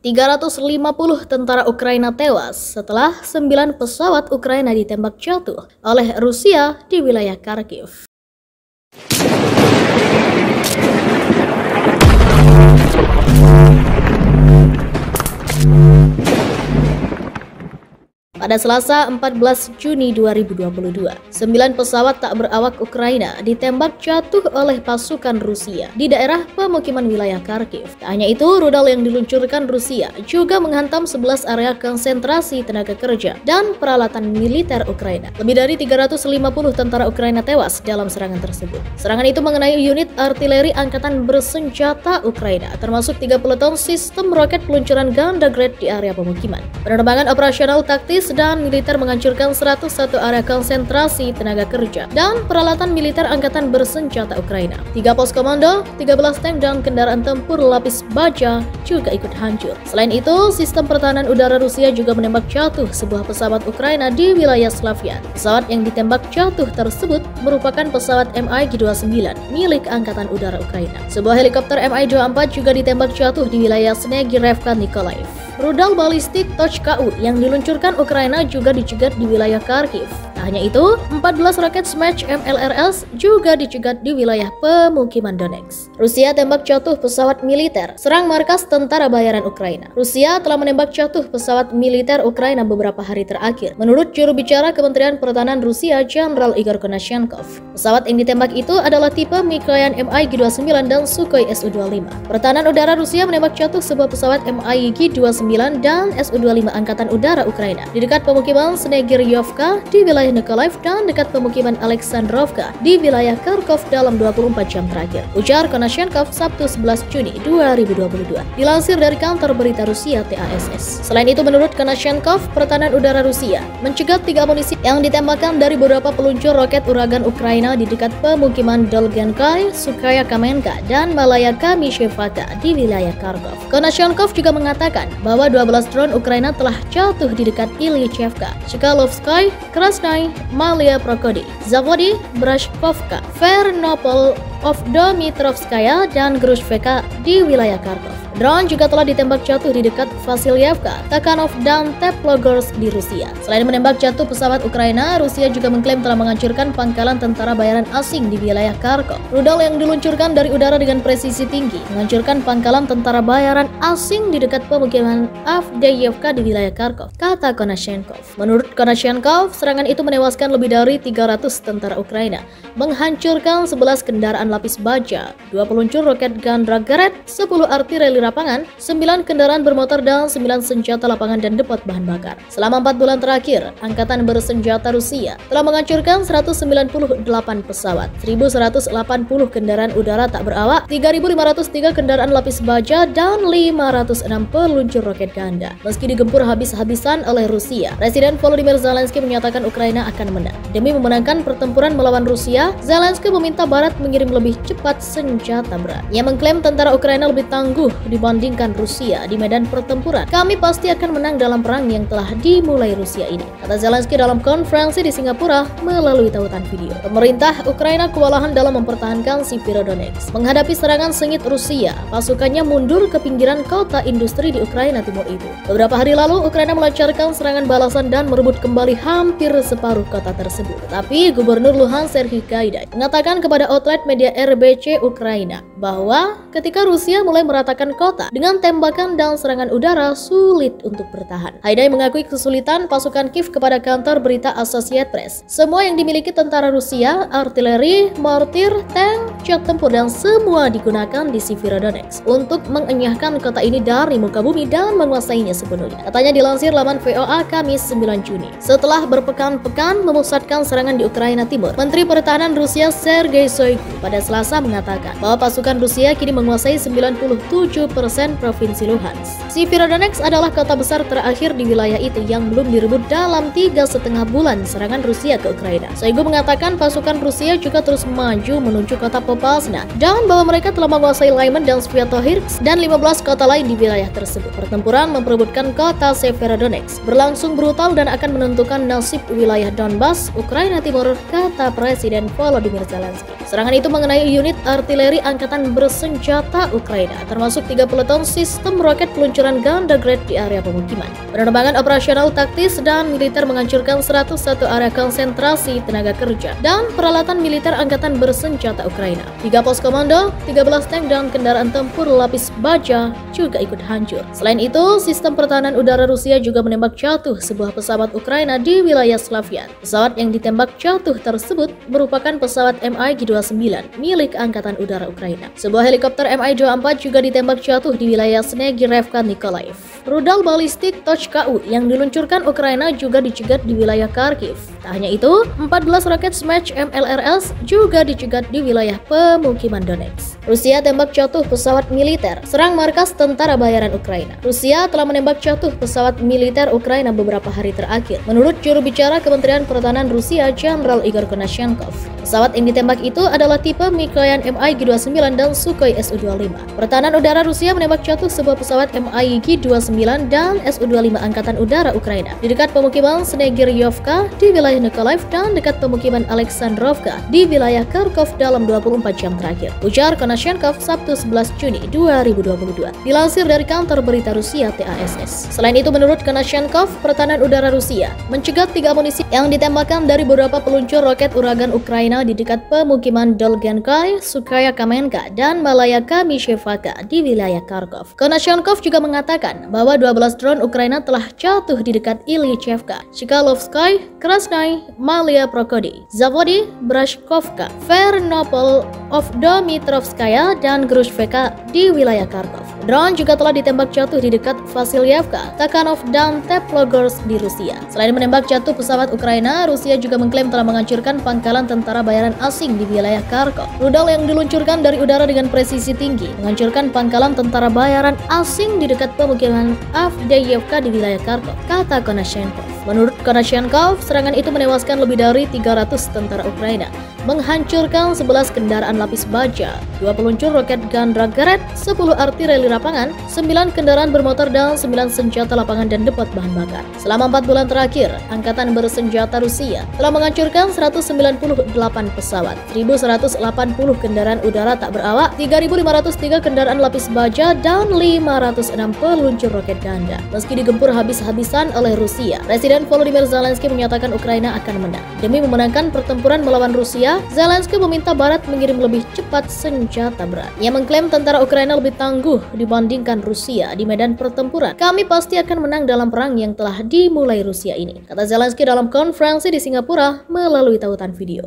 350 tentara Ukraina tewas setelah 9 pesawat Ukraina ditembak jatuh oleh Rusia di wilayah Kharkiv. Pada Selasa 14 Juni 2022, 9 pesawat tak berawak Ukraina ditembak jatuh oleh pasukan Rusia di daerah pemukiman wilayah Kharkiv. Tak hanya itu, rudal yang diluncurkan Rusia juga menghantam 11 area konsentrasi tenaga kerja dan peralatan militer Ukraina. Lebih dari 350 tentara Ukraina tewas dalam serangan tersebut. Serangan itu mengenai unit artileri angkatan bersenjata Ukraina, termasuk 3 peleton sistem roket peluncuran ganda grade di area pemukiman. Penerbangan operasional taktis dan militer menghancurkan 101 area konsentrasi tenaga kerja dan peralatan militer angkatan bersenjata Ukraina. 3 pos komando, 13 tank dan kendaraan tempur lapis baja juga ikut hancur. Selain itu, sistem pertahanan udara Rusia juga menembak jatuh sebuah pesawat Ukraina di wilayah Slavyan. Pesawat yang ditembak jatuh tersebut merupakan pesawat MiG-29 milik Angkatan Udara Ukraina. Sebuah helikopter Mi-24 juga ditembak jatuh di wilayah Snegirevka Nikolaev. Rudal balistik Tochka-U yang diluncurkan Ukraina juga dicegat di wilayah Kharkiv. Tak hanya itu, 14 roket Smash MLRS juga dicegat di wilayah pemukiman Donetsk. Rusia tembak jatuh pesawat militer serang markas tentara bayaran Ukraina. Rusia telah menembak jatuh pesawat militer Ukraina beberapa hari terakhir. Menurut juru bicara Kementerian Pertahanan Rusia, Jenderal Igor Konashenkov, pesawat yang ditembak itu adalah tipe Mikoyan MiG-29 dan Sukhoi Su-25. Pertahanan udara Rusia menembak jatuh sebuah pesawat MiG-29 dan Su-25 Angkatan Udara Ukraina di dekat pemukiman Snegiryovka di wilayah Nikolaev dan dekat pemukiman Alexandrovka di wilayah Kharkov dalam 24 jam terakhir, ujar Konashenkov Sabtu 11 Juni 2022, dilansir dari kantor berita Rusia TASS. Selain itu, menurut Konashenkov, pertahanan udara Rusia mencegat 3 amunisi yang ditembakkan dari beberapa peluncur roket uragan Ukraina di dekat pemukiman Dolgenkai, Sukhaya Kamenka, dan Malaya Kamishevka di wilayah Kharkov. Konashenkov juga mengatakan bahwa 12 drone Ukraina telah jatuh di dekat Ilychevka, Chkalovsky, Krasnaya, Malia Prokody, Zavodi, Brashkovka, Vernopol, Ovdomitrovskaya, dan Grushveka di wilayah Kharkov. Drone juga telah ditembak jatuh di dekat Vasilyevka, Takhanov, dan Teplogorsk di Rusia. Selain menembak jatuh pesawat Ukraina, Rusia juga mengklaim telah menghancurkan pangkalan tentara bayaran asing di wilayah Kharkov. Rudal yang diluncurkan dari udara dengan presisi tinggi menghancurkan pangkalan tentara bayaran asing di dekat pemukiman Avdeyevka di wilayah Kharkov, kata Konashenkov. Menurut Konashenkov, serangan itu menewaskan lebih dari 300 tentara Ukraina, menghancurkan 11 kendaraan lapis baja, 2 peluncur roket ganda grade, 10 artileri lapangan, 9 kendaraan bermotor dan 9 senjata lapangan dan depot bahan bakar. Selama 4 bulan terakhir, Angkatan Bersenjata Rusia telah menghancurkan 198 pesawat, 1.180 kendaraan udara tak berawak, 3.503 kendaraan lapis baja, dan 506 peluncur roket ganda. Meski digempur habis-habisan oleh Rusia, Presiden Volodymyr Zelensky menyatakan Ukraina akan menang. Demi memenangkan pertempuran melawan Rusia, Zelensky meminta Barat mengirim lebih cepat senjata berat. Ia mengklaim tentara Ukraina lebih tangguh dibandingkan Rusia di medan pertempuran. Kami pasti akan menang dalam perang yang telah dimulai Rusia ini, kata Zelensky dalam konferensi di Singapura melalui tautan video. Pemerintah Ukraina kewalahan dalam mempertahankan Severodonetsk. Menghadapi serangan sengit Rusia, pasukannya mundur ke pinggiran kota industri di Ukraina Timur itu. Beberapa hari lalu, Ukraina melancarkan serangan balasan dan merebut kembali hampir separuh kota tersebut. Tetapi Gubernur Luhansk Serhiy Gaidai mengatakan kepada outlet media RBC Ukraina bahwa ketika Rusia mulai meratakan kota dengan tembakan dan serangan udara, sulit untuk bertahan. Haidai mengakui kesulitan pasukan Kiev kepada kantor berita Associated Press. Semua yang dimiliki tentara Rusia, artileri, mortir, tank, jet tempur, dan semua digunakan di Severodonetsk untuk mengenyahkan kota ini dari muka bumi dan menguasainya sepenuhnya. Katanya dilansir laman VOA Kamis 9 Juni. Setelah berpekan-pekan memusatkan serangan di Ukraina Timur, Menteri Pertahanan Rusia Sergei Shoigu pada Selasa mengatakan bahwa pasukan Rusia kini menguasai 97% provinsi Luhansk. Severodonetsk adalah kota besar terakhir di wilayah itu yang belum direbut dalam 3,5 bulan serangan Rusia ke Ukraina. Shoigu mengatakan pasukan Rusia juga terus maju menuju kota Popasna dan bahwa mereka telah menguasai Lyman dan Sviatohirsk dan 15 kota lain di wilayah tersebut. Pertempuran memperebutkan kota Severodonetsk berlangsung brutal dan akan menentukan nasib wilayah Donbas, Ukraina Timur, kata Presiden Volodymyr Zelensky. Serangan itu mengenai unit artileri angkatan bersenjata Ukraina, termasuk 3 3 peleton sistem roket peluncuran ganda grade di area pemukiman. Penerbangan operasional taktis dan militer menghancurkan 101 area konsentrasi tenaga kerja dan peralatan militer angkatan bersenjata Ukraina. 3 pos komando, 13 tank dan kendaraan tempur lapis baja juga ikut hancur. Selain itu, sistem pertahanan udara Rusia juga menembak jatuh sebuah pesawat Ukraina di wilayah Slavian. Pesawat yang ditembak jatuh tersebut merupakan pesawat MiG-29 milik Angkatan Udara Ukraina. Sebuah helikopter Mi-24 juga ditembak jatuh di wilayah Snegirevka Nikolaev. Rudal balistik Tochka-U yang diluncurkan Ukraina juga dicegat di wilayah Kharkiv. Tak hanya itu, 14 roket Smash MLRS juga dicegat di wilayah pemukiman Donetsk. Rusia tembak jatuh pesawat militer serang markas tentara bayaran Ukraina. Rusia telah menembak jatuh pesawat militer Ukraina beberapa hari terakhir. Menurut juru bicara Kementerian Pertahanan Rusia, Jenderal Igor Konashenkov, pesawat yang ditembak itu adalah tipe Mikoyan MiG-29 dan Sukhoi Su-25. Pertahanan udara Rusia menembak jatuh sebuah pesawat MiG-29 dan Su-25 Angkatan Udara Ukraina di dekat pemukiman Snegiryovka di wilayah Nikolaev dan dekat pemukiman Alexandrovka di wilayah Kharkov dalam 24 jam terakhir, ujar Konashenkov Sabtu 11 Juni 2022. Dilansir dari kantor berita Rusia TASS. Selain itu, menurut Konashenkov, pertahanan udara Rusia mencegat 3 amunisi yang ditembakkan dari beberapa peluncur roket uragan Ukraina di dekat pemukiman Dolgenkai, Sukhaya Kamenka, dan Malaya Kamishevka di wilayah Kharkov. Konashenkov juga mengatakan bahwa 12 drone Ukraina telah jatuh di dekat Ilychevka, Chikalovsky, Krasnaya, Malia Prokodi, Zavodi, Brashkovka, Vernopol, Ovdomitrovskaya, dan Grushveka di wilayah Kharkov. Drone juga telah ditembak jatuh di dekat Vasilyevka, Takhanov, dan Teplogorsk di Rusia. Selain menembak jatuh pesawat Ukraina, Rusia juga mengklaim telah menghancurkan pangkalan tentara bayaran asing di wilayah Kharkov. Rudal yang diluncurkan dari udara dengan presisi tinggi menghancurkan pangkalan tentara bayaran asing di dekat pemukiman Avdeyevka di wilayah Kharkov, kata Konashenkov. Menurut Konashenkov, serangan itu menewaskan lebih dari 300 tentara Ukraina, menghancurkan 11 kendaraan lapis baja, 2 peluncur roket Gandra-Garet, 10 artileri lapangan, 9 kendaraan bermotor, dan 9 senjata lapangan dan depot bahan bakar. Selama 4 bulan terakhir, Angkatan Bersenjata Rusia telah menghancurkan 198 pesawat, 1.180 kendaraan udara tak berawak, 3.503 kendaraan lapis baja, dan 506 peluncur roket ganda. Meski digempur habis-habisan oleh Rusia, Presiden Volodymyr Zelensky menyatakan Ukraina akan menang. Demi memenangkan pertempuran melawan Rusia, Zelensky meminta Barat mengirim lebih cepat senjata berat. Ia mengklaim tentara Ukraina lebih tangguh dibandingkan Rusia di medan pertempuran. Kami pasti akan menang dalam perang yang telah dimulai Rusia ini, kata Zelensky dalam konferensi di Singapura melalui tautan video.